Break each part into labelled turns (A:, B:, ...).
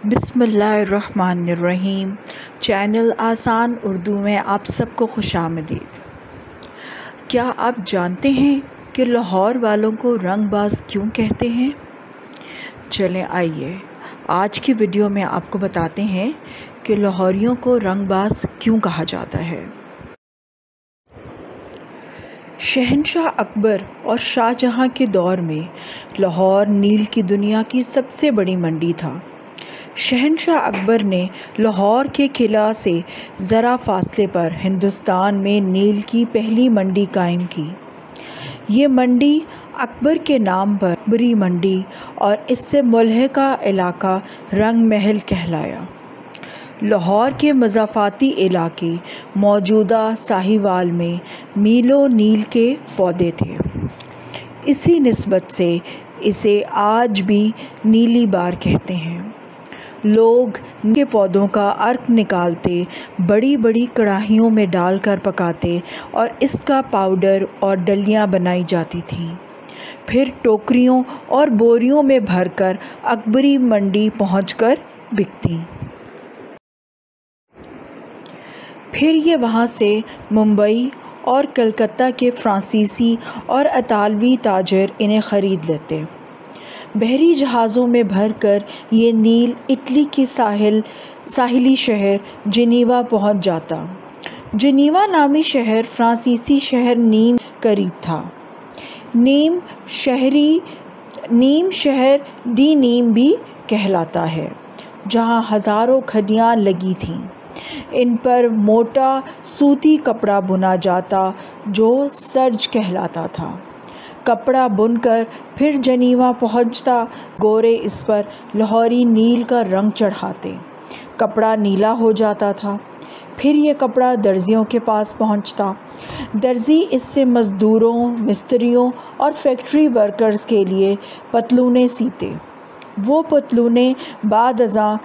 A: बिस्मिल्लाहिर्रहमानिर्रहीम। चैनल आसान उर्दू में आप सबको खुशामदीद। क्या आप जानते हैं कि लाहौर वालों को रंगबाज क्यों कहते हैं? चलें आइए आज की वीडियो में आपको बताते हैं कि लाहौरियों को रंगबाज क्यों कहा जाता है। शहंशाह अकबर और शाहजहां के दौर में लाहौर नील की दुनिया की सबसे बड़ी मंडी था। शहंशाह अकबर ने लाहौर के किला से ज़रा फासले पर हिंदुस्तान में नील की पहली मंडी कायम की। ये मंडी अकबर के नाम पर अकबरी मंडी और इससे मुल्हिका इलाका रंग महल कहलाया। लाहौर के मज़ाफ़ाती इलाके मौजूदा साहिवाल में मीलों नील के पौधे थे। इसी निस्बत से इसे आज भी नीली बार कहते हैं। लोग के पौधों का अर्क निकालते, बड़ी बड़ी कढ़ाइयों में डालकर पकाते और इसका पाउडर और डलियां बनाई जाती थीं। फिर टोकरियों और बोरियों में भरकर अकबरी मंडी पहुंचकर बिकती। फिर ये वहाँ से मुंबई और कलकत्ता के फ्रांसीसी और इतालवी ताजर इन्हें ख़रीद लेते। बहरी जहाज़ों में भरकर ये नील इटली के साहिली शहर जिनीवा पहुंच जाता। जिनीवा नामी शहर फ्रांसीसी शहर नीम करीब था। नीम शहर डी नीम भी कहलाता है, जहां हज़ारों खड्डियां लगी थीं। इन पर मोटा सूती कपड़ा बुना जाता जो सर्ज कहलाता था। कपड़ा बुनकर फिर जनीवा पहुंचता। गोरे इस पर लाहौरी नील का रंग चढ़ाते। कपड़ा नीला हो जाता था। फिर ये कपड़ा दर्जियों के पास पहुंचता। दर्जी इससे मज़दूरों, मिस्त्रियों और फैक्ट्री वर्कर्स के लिए पतलूनें सीते। वो पतलूनें बाद अज़ां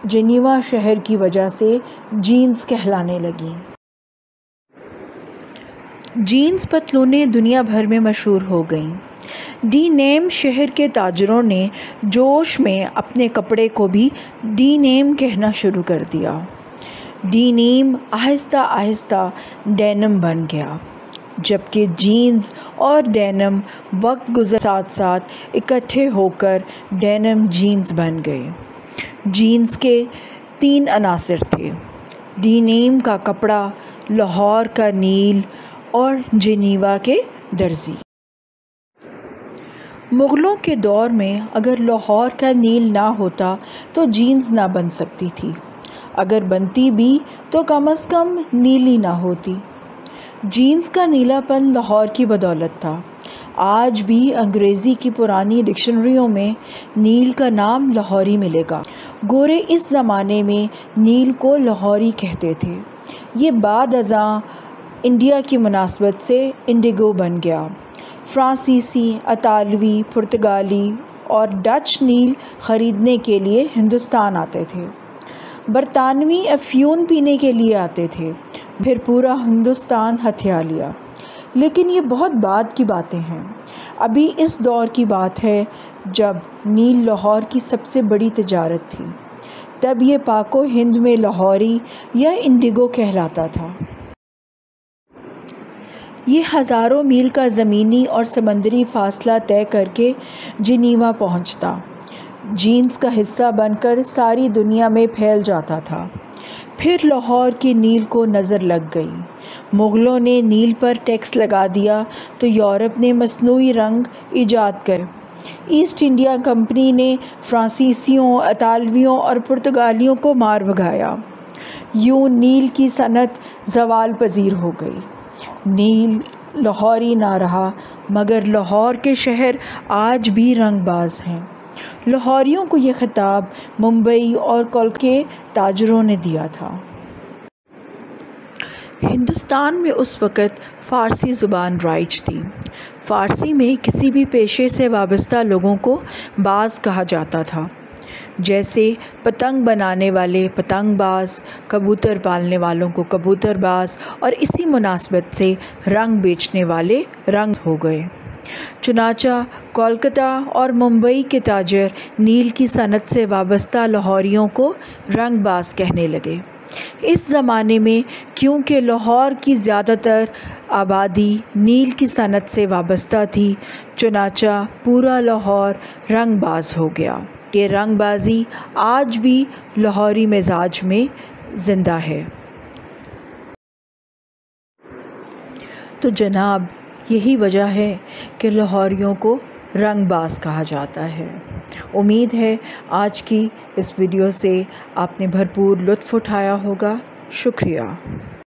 A: जनीवा शहर की वजह से जीन्स कहलाने लगीं। जीन्स पतलूनें दुनिया भर में मशहूर हो गईं। डी नेम शहर के ताजरों ने जोश में अपने कपड़े को भी डी नेम कहना शुरू कर दिया। D name Aahista Aahista denim बन गया, जबकि जीन्स और डेनिम वक्त गुज़र साथ साथ इकट्ठे होकर डेनिम जीन्स बन गए। जीन्स के 3 अनासिर थे: डी नेम का कपड़ा, लाहौर का नील और जिनीवा के दर्जी। मुग़लों के दौर में अगर लाहौर का नील ना होता तो जीन्स ना बन सकती थी। अगर बनती भी तो कम से कम नीली ना होती। जीन्स का नीलापन लाहौर की बदौलत था। आज भी अंग्रेज़ी की पुरानी डिक्शनरियों में नील का नाम लाहौरी मिलेगा। गोरे इस ज़माने में नील को लाहौरी कहते थे। ये बाद अज़ां इंडिया की मुनासबत से इंडिगो बन गया। फ्रांसीसी, इतालवी, पुर्तगाली और डच नील ख़रीदने के लिए हिंदुस्तान आते थे। बरतानवी अफ्यून पीने के लिए आते थे। फिर पूरा हिंदुस्तान हथिया लिया। लेकिन ये बहुत बाद की बातें हैं। अभी इस दौर की बात है जब नील लाहौर की सबसे बड़ी तिजारत थी। तब ये पाको हिंद में लाहौरी या इंडिगो कहलाता था। ये हज़ारों मील का ज़मीनी और समंदरी फ़ासला तय करके जिनीवा पहुंचता। जीन्स का हिस्सा बनकर सारी दुनिया में फैल जाता था। फिर लाहौर की नील को नज़र लग गई। मुग़लों ने नील पर टैक्स लगा दिया तो यूरोप ने मसनूई रंग ईजाद करे। ईस्ट इंडिया कंपनी ने फ्रांसीसियों, इतालवियों और पुर्तगालियों को मार भगाया। यूं नील की सनत ज़वाल पजीर हो गई। नील लाहौरी ना रहा, मगर लाहौर के शहर आज भी रंगबाज हैं। लाहौरियों को ये खिताब मुंबई और कोलकाता के ताजरों ने दिया था। हिंदुस्तान में उस वक़्त फ़ारसी ज़ुबान राइज थी। फ़ारसी में किसी भी पेशे से वाबस्ता लोगों को बाज़ कहा जाता था, जैसे पतंग बनाने वाले पतंगबाज, कबूतर पालने वालों को कबूतरबाज और इसी मुनासबत से रंग बेचने वाले रंग हो गए। چنانچہ کولکتہ اور ممبئی کے تاجر نیل کی صنعت سے وابستہ لاہوریوں کو رنگ باز کہنے لگے۔ اس زمانے میں کیونکہ لاہور کی زیادہ تر آبادی نیل کی صنعت سے وابستہ تھی، چنانچہ پورا لاہور رنگ باز ہو گیا۔ یہ رنگ بازی آج بھی لاہوری مزاج میں زندہ ہے۔ تو جناب یہی وجہ ہے کہ لاہوریوں کو رنگ باز کہا جاتا ہے۔ امید ہے آج کی اس ویڈیو سے آپ نے بھرپور لطف اٹھایا ہوگا۔ شکریہ۔